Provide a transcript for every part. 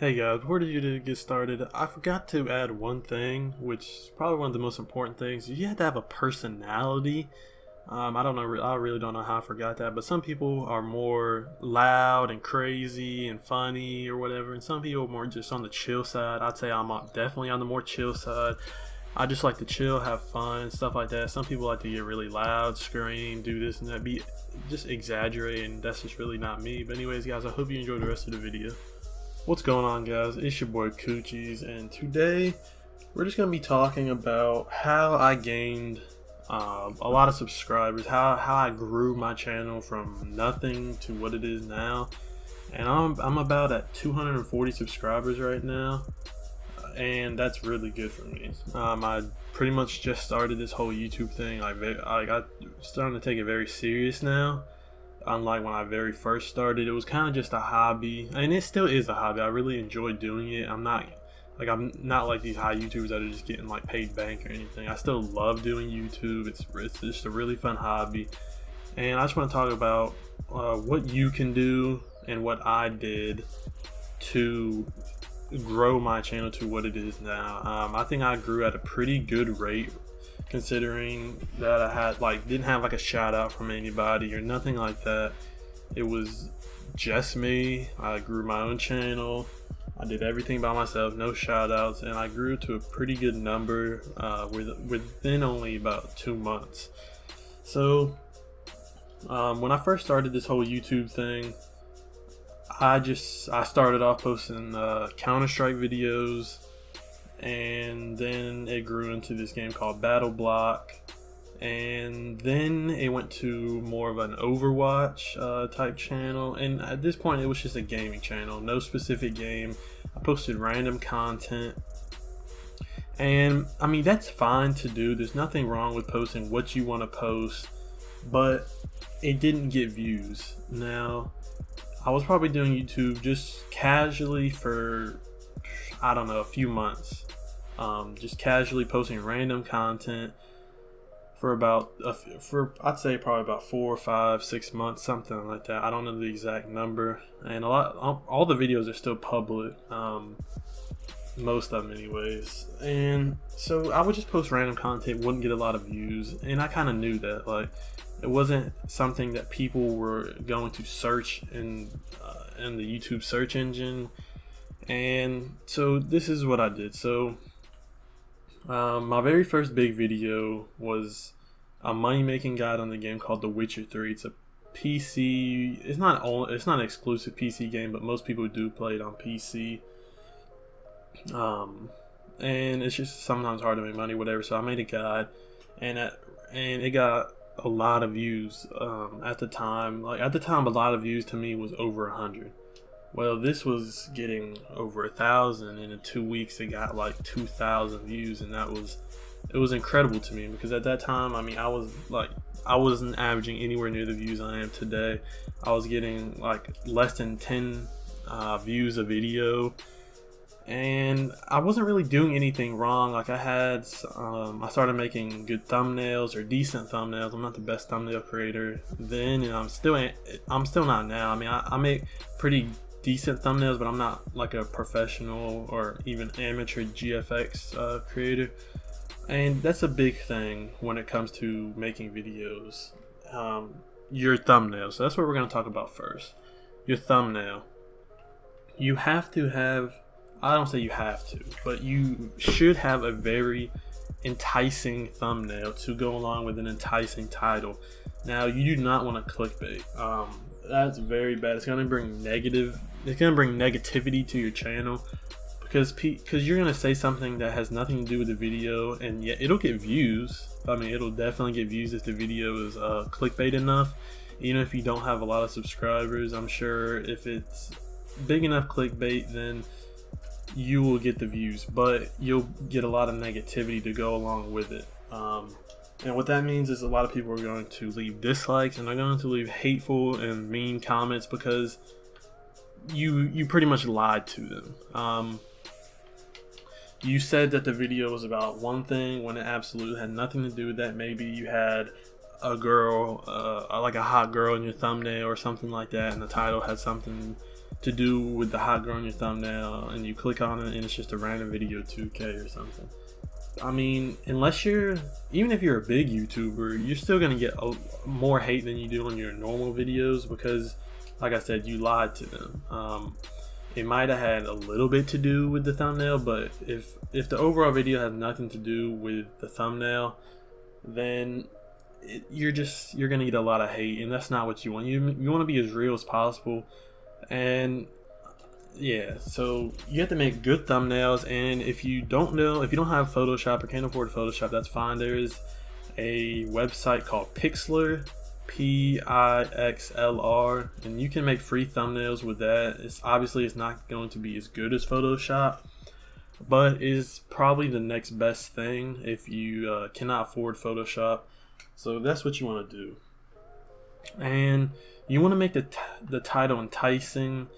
Hey guys, before you to get started, I forgot to add one thing, which is probably one of the most important things. You have to have a personality. I don't know, I really don't know how I forgot that, but some people are more loud and crazy and funny or whatever, and some people are more just on the chill side. I'd say definitely on the more chill side. I just like to chill, have fun, stuff like that. Some people like to get really loud, scream, do this and that, be just exaggerate, and that's just really not me. But anyways, guys, I hope you enjoyed the rest of the video. What's going on, guys? It's your boy Coochies, and today we're just gonna be talking about how I gained a lot of subscribers, how I grew my channel from nothing to what it is now. And I'm about at 240 subscribers right now, and that's really good for me. I pretty much just started this whole YouTube thing. I got starting to take it very serious now. Unlike when I very first started, it was kind of just a hobby, and it still is a hobby. I really enjoy doing it. I'm not like these high YouTubers that are just getting like paid bank or anything. I still love doing YouTube. It's just a really fun hobby, and I just want to talk about what you can do and what I did to grow my channel to what it is now. I think I grew at a pretty good rate, considering that I had didn't have like a shout out from anybody or nothing like that. It was just me. I grew my own channel. I did everything by myself, no shout outs, and I grew to a pretty good number within only about 2 months. So when I first started this whole YouTube thing, I started off posting Counter-Strike videos, and then it grew into this game called Battle Block, and then it went to more of an Overwatch type channel, and at this point it was just a gaming channel, no specific game. I posted random content, and I mean, that's fine to do. There's nothing wrong with posting what you want to post, but it didn't get views. Now, I was probably doing YouTube just casually for, I don't know, a few months. Just casually posting random content for I'd say probably about 4, 5, 6 months, something like that. I don't know the exact number, and all the videos are still public, most of them anyways. And so I would just post random content, wouldn't get a lot of views, and I kind of knew that it wasn't something that people were going to search in the YouTube search engine. And so this is what I did. So my very first big video was a money making guide on the game called The Witcher 3. It's a PC. It's not an exclusive PC game, but most people do play it on PC. And it's just sometimes hard to make money, whatever. So I made a guide, and it got a lot of views at the time. At the time, a lot of views to me was over 100. Well, this was getting over 1,000, and in 2 weeks it got like 2,000 views, and it was incredible to me, because at that time, I mean, I wasn't averaging anywhere near the views I am today. I was getting like less than 10 views a video, and I wasn't really doing anything wrong. I started making good thumbnails, or decent thumbnails. I'm not the best thumbnail creator then, and I'm still not now. I mean, I make pretty decent thumbnails, but I'm not like a professional or even amateur GFX creator, and that's a big thing when it comes to making videos. Your thumbnail. So that's what we're going to talk about first. Your thumbnail. You have to have, I don't say you have to, but you should have a very enticing thumbnail to go along with an enticing title. Now, you do not want to clickbait. That's very bad. It's going to bring negativity to your channel, because you're going to say something that has nothing to do with the video, and yet it'll get views. I mean, it'll definitely get views if the video is clickbait enough. Even if you don't have a lot of subscribers, I'm sure if it's big enough clickbait, then you will get the views, but you'll get a lot of negativity to go along with it. And what that means is a lot of people are going to leave dislikes, and they're going to leave hateful and mean comments, because you pretty much lied to them. You said that the video was about one thing when it absolutely had nothing to do with that. Maybe you had a girl, like a hot girl in your thumbnail or something like that, and the title had something to do with the hot girl on your thumbnail and you click on it and it's just a random video 2K or something. I mean, even if you're a big YouTuber, you're still gonna get more hate than you do on your normal videos because, like I said, you lied to them. It might have had a little bit to do with the thumbnail, but if the overall video has nothing to do with the thumbnail, then you're gonna get a lot of hate, and that's not what you want. You want to be as real as possible, and yeah, so you have to make good thumbnails. And if you don't have Photoshop or can't afford Photoshop, that's fine. There is a website called Pixlr, Pixlr, and you can make free thumbnails with that. It's not going to be as good as Photoshop, but is probably the next best thing if you cannot afford Photoshop. So that's what you want to do, and you want to make the title enticing.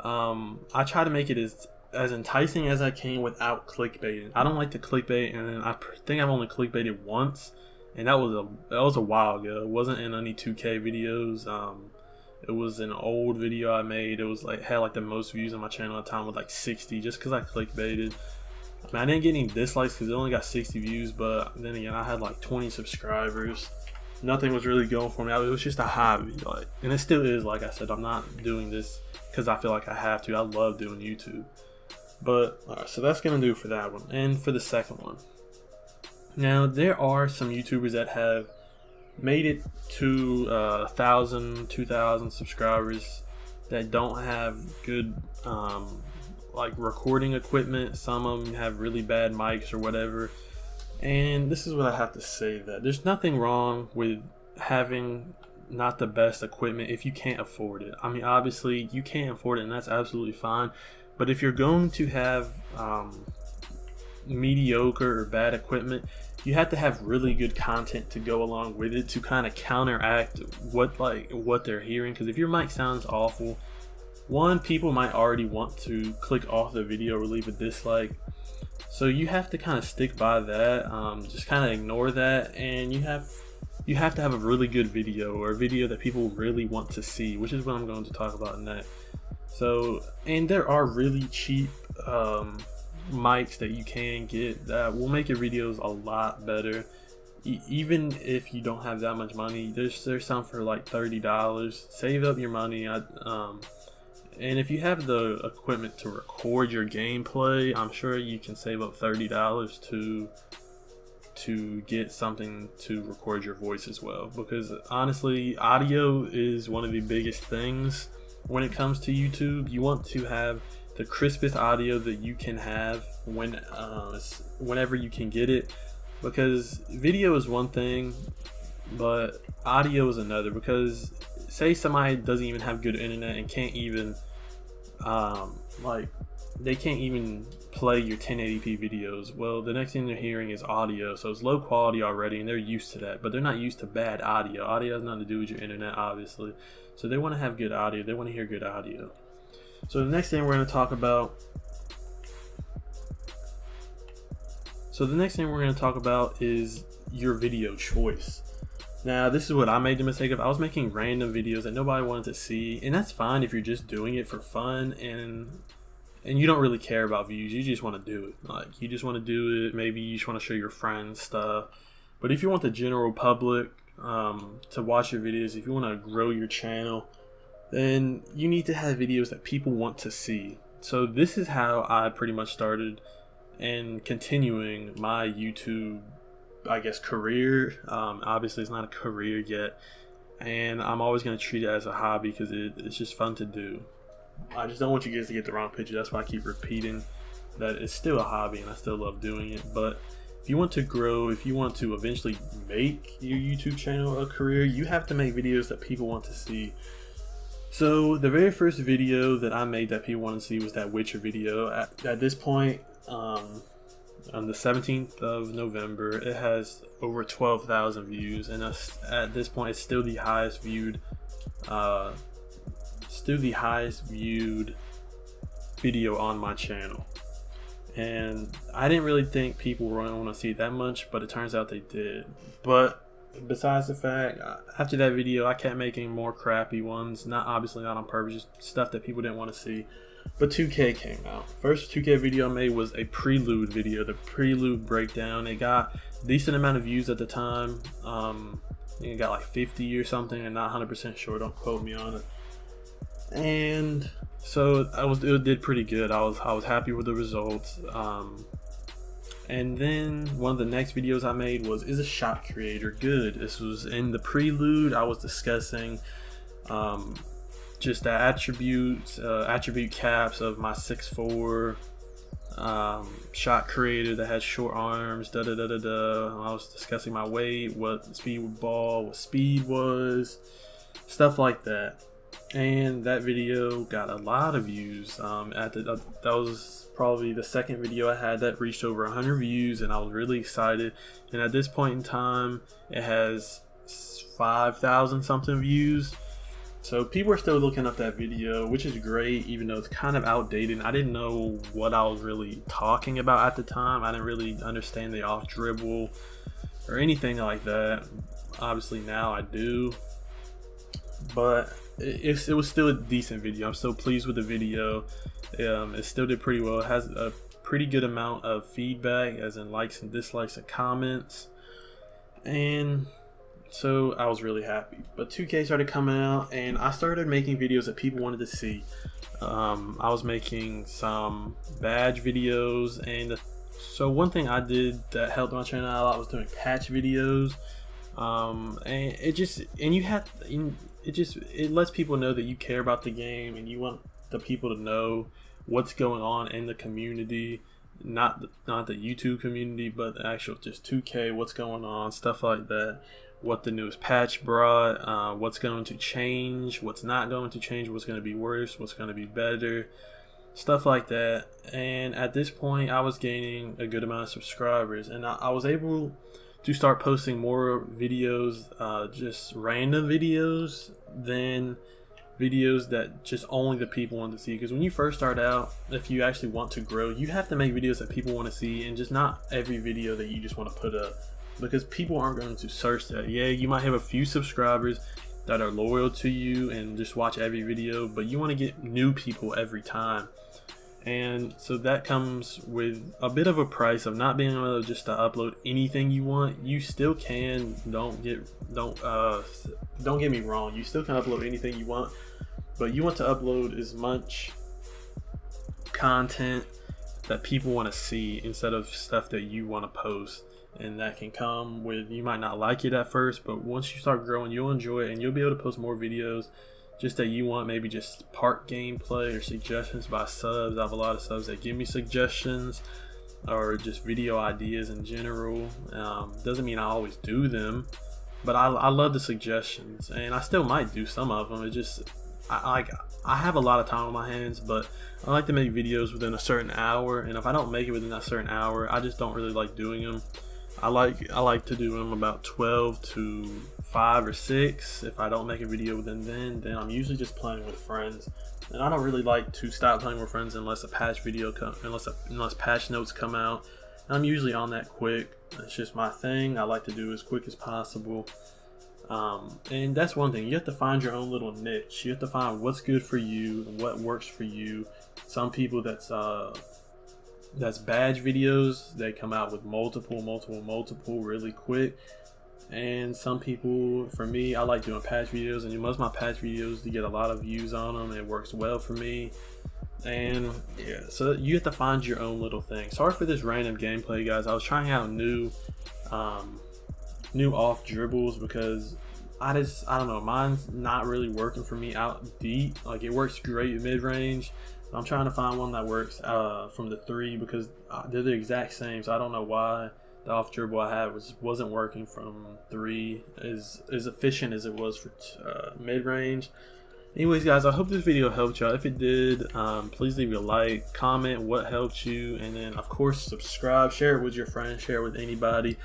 I try to make it as enticing as I can without clickbaiting. I don't like to clickbait, and I think I've only clickbaited once, and that was a while ago. It wasn't in any 2K videos. It was an old video I made. It was had the most views on my channel at the time with 60, just because I clickbaited. I mean, I didn't get any dislikes because it only got 60 views, but then again, I had 20 subscribers. Nothing was really going for me. It was just a hobby, and it still is. Like I said, I'm not doing this because I feel like I have to. I love doing YouTube. But alright, so that's gonna do for that one. And for the second one, now there are some YouTubers that have made it to 1,000, 2,000 subscribers that don't have good recording equipment. Some of them have really bad mics or whatever. And this is what I have to say, that there's nothing wrong with having not the best equipment if you can't afford it. I mean, obviously you can't afford it, and that's absolutely fine. But if you're going to have mediocre or bad equipment, you have to have really good content to go along with it to kind of counteract what they're hearing. Because if your mic sounds awful, one, people might already want to click off the video or leave a dislike. So you have to kind of stick by that. Just kind of ignore that, and you have to have a really good video, or a video that people really want to see, which is what I'm going to talk about next. So, and there are really cheap mics that you can get that will make your videos a lot better. Even if you don't have that much money, there's some for $30. Save up your money. And if you have the equipment to record your gameplay, I'm sure you can save up $30 to get something to record your voice as well. Because honestly, audio is one of the biggest things when it comes to YouTube. You want to have the crispest audio that you can have whenever you can get it. Because video is one thing, but audio is another. Because say somebody doesn't even have good internet and can't even they can't even play your 1080p videos. Well, the next thing they're hearing is audio, so it's low quality already, and they're used to that. But they're not used to bad audio. Audio has nothing to do with your internet, obviously. So they want to have good audio. They want to hear good audio. So the next thing we're going to talk about. Is your video choice. Now, this is what I made the mistake of. I was making random videos that nobody wanted to see, and that's fine if you're just doing it for fun and you don't really care about views. You just want to do it. You just want to do it. Maybe you just want to show your friends stuff. But if you want the general public to watch your videos, if you want to grow your channel, then you need to have videos that people want to see. So this is how I pretty much started and continuing my YouTube, I guess, career. Obviously it's not a career yet, and I'm always going to treat it as a hobby because it's just fun to do. I just don't want you guys to get the wrong picture. That's why I keep repeating that it's still a hobby and I still love doing it. But if you want to grow, if you want to eventually make your YouTube channel a career, you have to make videos that people want to see. So the very first video that I made that people want to see was that Witcher video. At this point, on the 17th of November, it has over 12,000 views, and at this point it's still the highest viewed video on my channel. And I didn't really think people were going to want to see it that much, but it turns out they did. But besides the fact, after that video, I kept making more crappy ones. Not obviously not on purpose, just stuff that people didn't want to see. But 2K came out. First 2K video I made was a prelude video, the prelude breakdown. It got a decent amount of views at the time. It got like 50 or something. I'm not 100% sure. Don't quote me on it. And so it did pretty good. I was happy with the results. And then one of the next videos I made was, is a shot creator good? This was in the prelude. I was discussing just the attribute caps of my 6'4" shot creator that has short arms. I was discussing my weight, what speed was, stuff like that. And that video got a lot of views. That was probably the second video I had that reached over 100 views, and I was really excited. And at this point in time, it has 5,000 something views. So people are still looking up that video, which is great, even though it's kind of outdated. I didn't know what I was really talking about at the time. I didn't really understand the off dribble or anything like that. Obviously now I do, but it was still a decent video. I'm still pleased with the video. It still did pretty well. It has a pretty good amount of feedback, as in likes and dislikes and comments, and so I was really happy. But 2K started coming out, and I started making videos that people wanted to see. I was making some badge videos, and so one thing I did that helped my channel out a lot was doing patch videos. And it lets people know that you care about the game and you want the people to know what's going on in the community, not the YouTube community, but the actual just 2K, what's going on, stuff like that, what the newest patch brought, what's going to change, what's not going to change, what's going to be worse, what's going to be better, stuff like that. And at this point, I was gaining a good amount of subscribers, and I was able to start posting more videos, just random videos, than videos that just only the people want to see. Because when you first start out, if you actually want to grow, you have to make videos that people want to see, and just not every video that you just want to put up, because people aren't going to search that. Yeah, you might have a few subscribers that are loyal to you and just watch every video, but you want to get new people every time. And so that comes with a bit of a price of not being able just to upload anything you want. You still can, don't get me wrong, you still can upload anything you want, but you want to upload as much content that people want to see instead of stuff that you want to post. And that can come with, you might not like it at first, but once you start growing, you'll enjoy it, and you'll be able to post more videos just that you want, maybe just part gameplay or suggestions by subs. I have a lot of subs that give me suggestions, or just video ideas in general. Doesn't mean I always do them, but I love the suggestions, and I still might do some of them. It just, I have a lot of time on my hands, but I like to make videos within a certain hour, and if I don't make it within that certain hour, I just don't really like doing them. I like to do them about 12 to 5 or 6. If I don't make a video within then I'm usually just playing with friends, and I don't really like to stop playing with friends unless a patch video unless patch notes come out. And I'm usually on that quick. It's just my thing. I like to do as quick as possible. And that's one thing. You have to find your own little niche. You have to find what's good for you and what works for you. Some people that's badge videos, they come out with multiple really quick. And some people, for me, I like doing patch videos, and most of my patch videos, you get a lot of views on them. It works well for me. And yeah, so you have to find your own little thing. Sorry for this random gameplay, guys. I was trying out new off dribbles, because I don't know, mine's not really working for me out deep. Like, it works great mid range. I'm trying to find one that works from the 3, because they're the exact same. So I don't know why the off dribble I had wasn't working from 3 as efficient as it was for mid range. Anyways, guys, I hope this video helped y'all. If it did, please leave a like, comment what helped you, and then of course subscribe, share it with your friends, share it with anybody,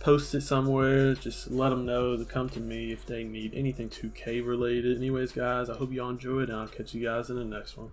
post it somewhere. Just let them know to come to me if they need anything 2K related. Anyways, guys, I hope y'all enjoyed, and I'll catch you guys in the next one.